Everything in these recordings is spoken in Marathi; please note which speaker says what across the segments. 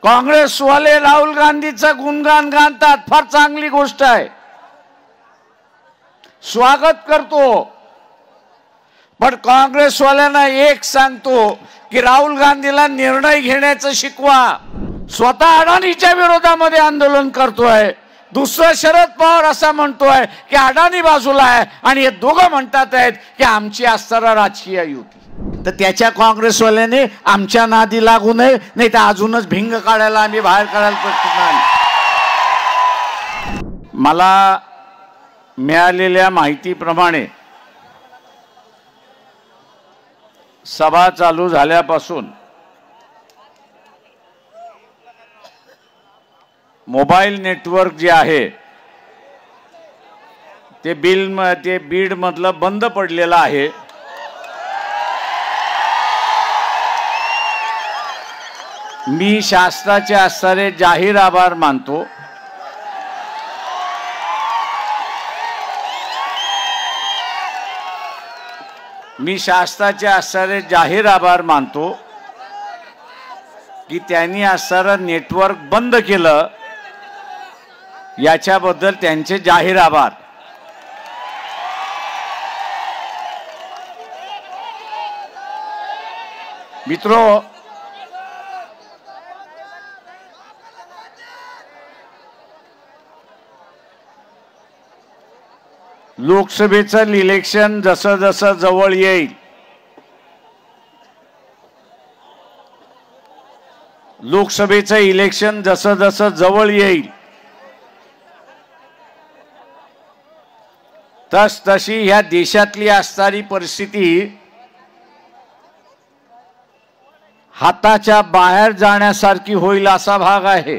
Speaker 1: काँग्रेसवाले राहुल गांधीचं गुणगान गातात, फार चांगली गोष्ट आहे, स्वागत करतो। पण काँग्रेसवाल्यांना एक सांगतो की राहुल गांधीला निर्णय घेण्याचं शिकवा। स्वतः अडाणीच्या विरोधामध्ये आंदोलन करतोय, दुसरा शरद पवार असा म्हणतोय की अडाणी बाजूला आहे, आणि हे दोघं म्हणतात आहेत की आमची असणारा राजकीय युती। तर त्याच्या काँग्रेसवाल्याने आमच्या नादी लागू नये, नाही तर अजूनच भिंग काढायला आम्ही बाहेर काढायला प्रयत्न। मला मिळालेल्या माहितीप्रमाणे सभा चालू झाल्यापासून मोबाईल नेटवर्क जे आहे ते बीड मधलं बंद पडलेलं आहे। मी शासनाचे असणारे जाहीर आभार मानतो। मी शासनाचे असणारे जाहीर आभार मानतो की त्यांनी असणारं नेटवर्क बंद केलं, याच्याबद्दल त्यांचे जाहीर आभार। मित्रो, लोकसभेचं इलेक्शन जसं जसं जवळ येईल, लोकसभेचं इलेक्शन जसं जसं जवळ येईल तस तशी ह्या देशातली असणारी परिस्थिती हाताच्या बाहेर जाण्यासारखी होईल असा भाग आहे।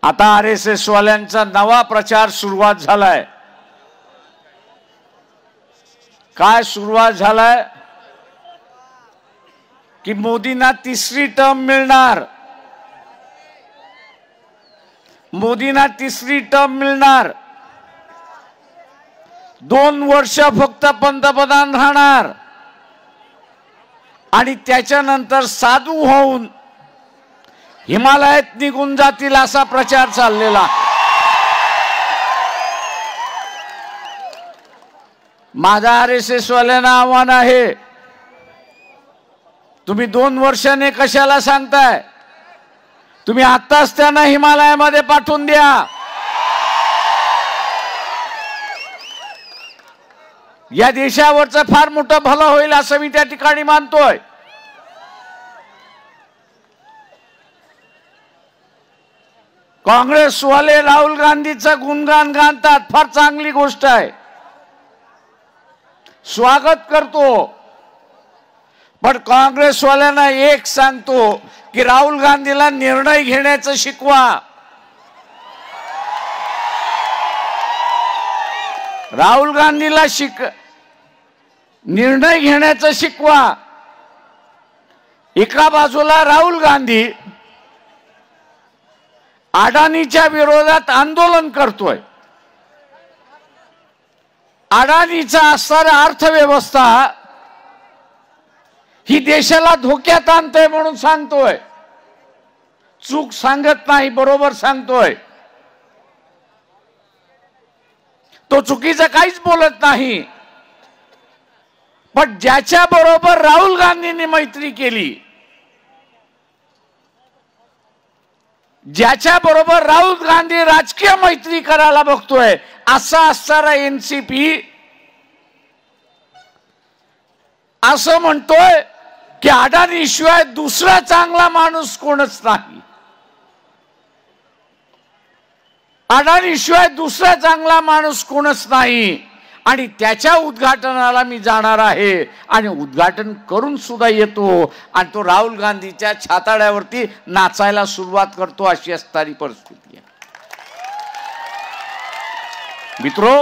Speaker 1: आता RSS वाल्यांचा नवा प्रचार सुरुवात झालाय। काय सुरुवात झालाय की मोदींना तिसरी टर्म मिळणार, मोदींना तिसरी टर्म मिळणार, 2 वर्ष फक्त पंतप्रधान राहणार आणि त्याच्यानंतर साधू होऊन हिमालयात निघून जातील असा प्रचार चाललेला। माझा RSS वाल्यांना आव्हान आहे, तुम्ही 2 वर्षाने कशाला सांगताय? तुम्ही आत्ताच त्यांना हिमालयामध्ये पाठवून द्या। या देशावरचं फार मोठं भलं होईल असं मी त्या ठिकाणी मानतोय। काँग्रेसवाले राहुल गांधीचं गुणगान गातात, फार चांगली गोष्ट आहे, स्वागत करतो। पण काँग्रेसवाल्यांना एक सांगतो की राहुल गांधीला निर्णय घेण्याचं शिकवा। राहुल गांधीला निर्णय घेण्याचं शिकवा। एका बाजूला राहुल गांधी अडाणीच्या विरोधात आंदोलन करतोय, अडाणीचा असणारी अर्थव्यवस्था ही देशाला धोक्यात आणते म्हणून सांगतोय, चूक सांगत नाही, बरोबर सांगतोय। तो चुकीचं काहीच बोलत नाही। पण ज्याच्या बरोबर राहुल गांधींनी मैत्री केली, ज्याच्या बरोबर राहुल गांधी राजकीय मैत्री करायला बघतोय, असा असणारा NCP असं म्हणतोय की अडाणी शिवाय दुसरा चांगला माणूस कोणच नाही, अडाणी शिवाय दुसरा चांगला माणूस कोणच नाही। आणि त्याच्या उद्घाटनाला मी जाणार आहे आणि उद्घाटन करून सुद्धा येतो, आणि तो राहुल गांधीच्या छाताड्यावरती नाचायला सुरुवात करतो, अशी असणारी परिस्थिती आहे। मित्रो,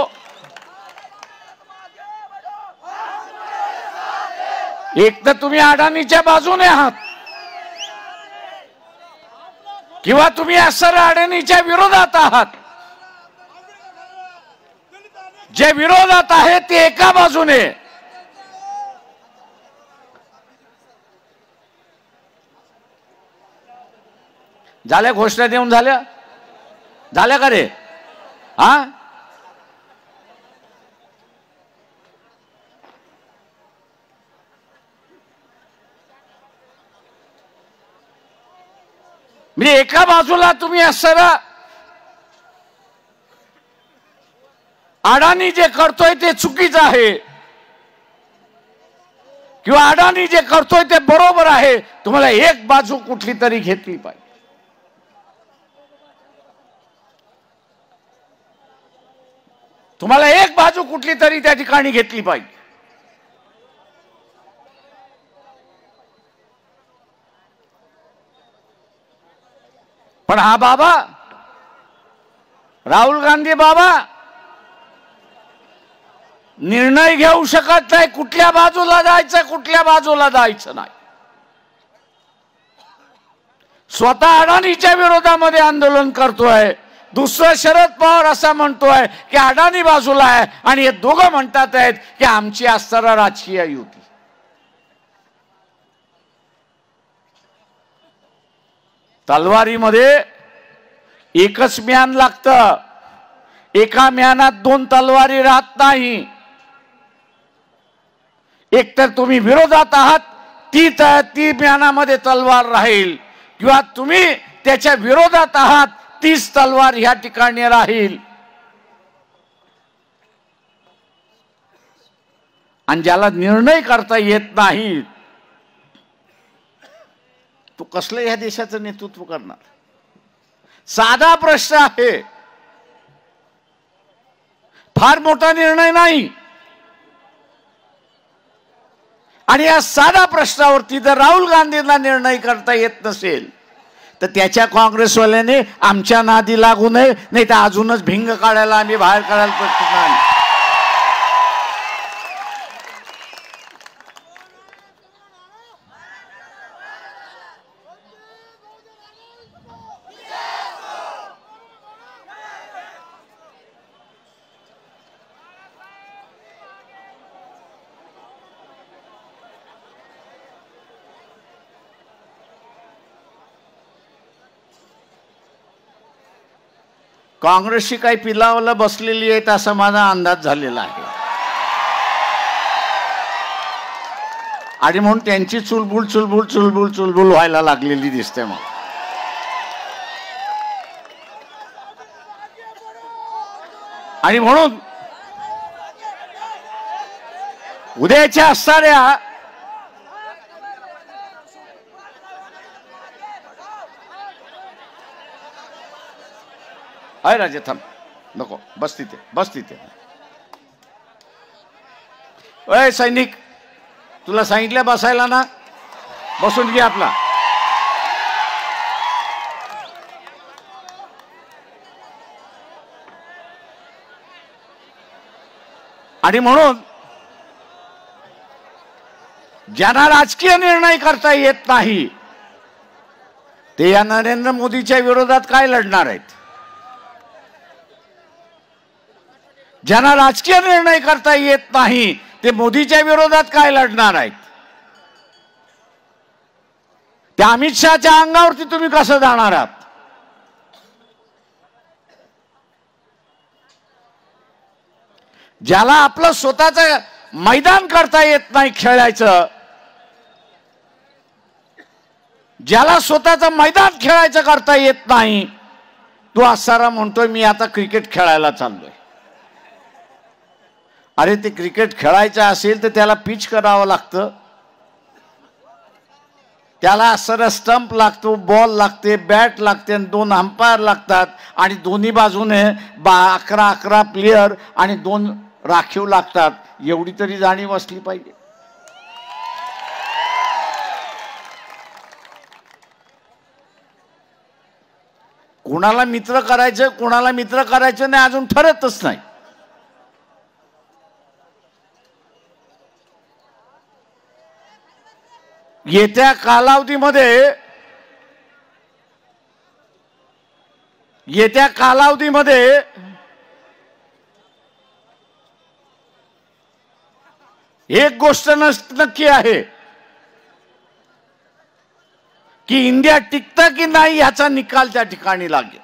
Speaker 1: एक तर तुम्ही अडाणीच्या बाजूने आहात किंवा तुम्ही असणाऱ्या अडाणीच्या विरोधात आहात। जे विरोधात आहेत ते एका बाजूने, झाल्या घोषणा देऊन झाल्या का रे? हा, म्हणजे एका बाजूला तुम्ही असं अडाणी जे करतोय ते चुकीचं आहे किंवा अडाणी जे करतोय ते बरोबर आहे, तुम्हाला एक बाजू कुठली तरी घेतली पाहिजे. तुम्हाला एक बाजू कुठली तरी त्या ठिकाणी घेतली पाहिजे. पण हा बाबा राहुल गांधी बाबा निर्णय घेऊ शकत नाही कुठल्या बाजूला जायचं कुठल्या बाजूला जायचं नाही. स्वतः अडाणीच्या विरोधामध्ये आंदोलन करतोय, दुसरं शरद पवार असं म्हणतोय की अडाणी बाजूला आहे, आणि हे दोघं म्हणतात आहेत की आमची असणारा राजकीय युती. तलवारीमध्ये एकच म्यान लागतं, एका म्यानात दोन तलवारी राहत नाही. एक तर तुम्ही विरोधात आहात, ती म्यानामध्ये तलवार राहील, किंवा तुम्ही त्याच्या विरोधात आहात, तीच तलवार ह्या ठिकाणी राहील. आणि ज्याला निर्णय करता येत नाही तो कसलं ह्या देशाचं नेतृत्व करणार? साधा प्रश्न आहे, फार मोठा निर्णय नाही. आणि या साधा प्रश्नावरती जर राहुल गांधींना निर्णय करता येत नसेल तर त्याच्या काँग्रेसवाल्याने आमच्या नादी लागू नये, नाही तर अजूनच भिंग काढायला आम्ही बाहेर काढायला प्रयत्न. काँग्रेसची काही पिलावलं बसलेली आहेत असा माझा अंदाज झालेला आहे, आणि म्हणून त्यांची चुलबुल चुलबुल चुलबुल चुलबुल व्हायला लागलेली दिसते मला. आणि म्हणून उद्याच्या असणाऱ्या आहे राजे, थांब, नको, बस तिथे. अय सैनिक, तुला सांगितलं बसायला ना, बसून घे आपला. आणि म्हणून ज्यांना राजकीय निर्णय करता येत नाही ते या नरेंद्र मोदीच्या विरोधात काय लढणार आहेत? ज्यांना राजकीय निर्णय करता येत नाही ते मोदीच्या विरोधात काय लढणार आहेत? त्या अमित शहाच्या अंगावरती तुम्ही कसं जाणार आहात? ज्याला आपलं स्वतःचं मैदान करता येत नाही खेळायचं, ज्याला स्वतःचं मैदान खेळायचं करता येत नाही, तो असारा म्हणतोय मी आता क्रिकेट खेळायला चाललोय. अरे ते क्रिकेट खेळायचं असेल तर त्याला पिच करावं लागतं, त्याला असं स्टंप लागतो, बॉल लागते, बॅट लागते, 2 अंपायर लागतात, आणि दोन्ही बाजूने 11 प्लेयर आणि 2 राखीव लागतात. एवढी तरी जाणीव असली पाहिजे. कोणाला मित्र करायचं कोणाला मित्र करायचं नाही अजून ठरतच नाही. येत्या कालावधीमध्ये एक गोष्ट नक्की आहे की इंडिया टिकतं की नाही याचा निकाल त्या ठिकाणी लागेल.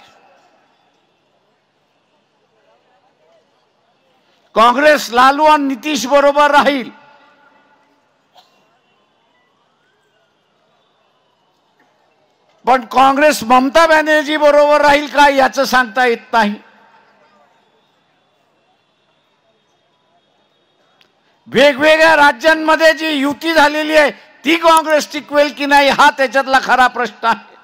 Speaker 1: काँग्रेस लालू आणि नितीश बरोबर राहील, पण काँग्रेस ममता बॅनर्जी बरोबर राहील का याचं सांगता येत नाही. वेगवेगळ्या राज्यांमध्ये जी युती झालेली आहे ती काँग्रेस टिकवेल की नाही हा त्याच्यातला खरा प्रश्न आहे.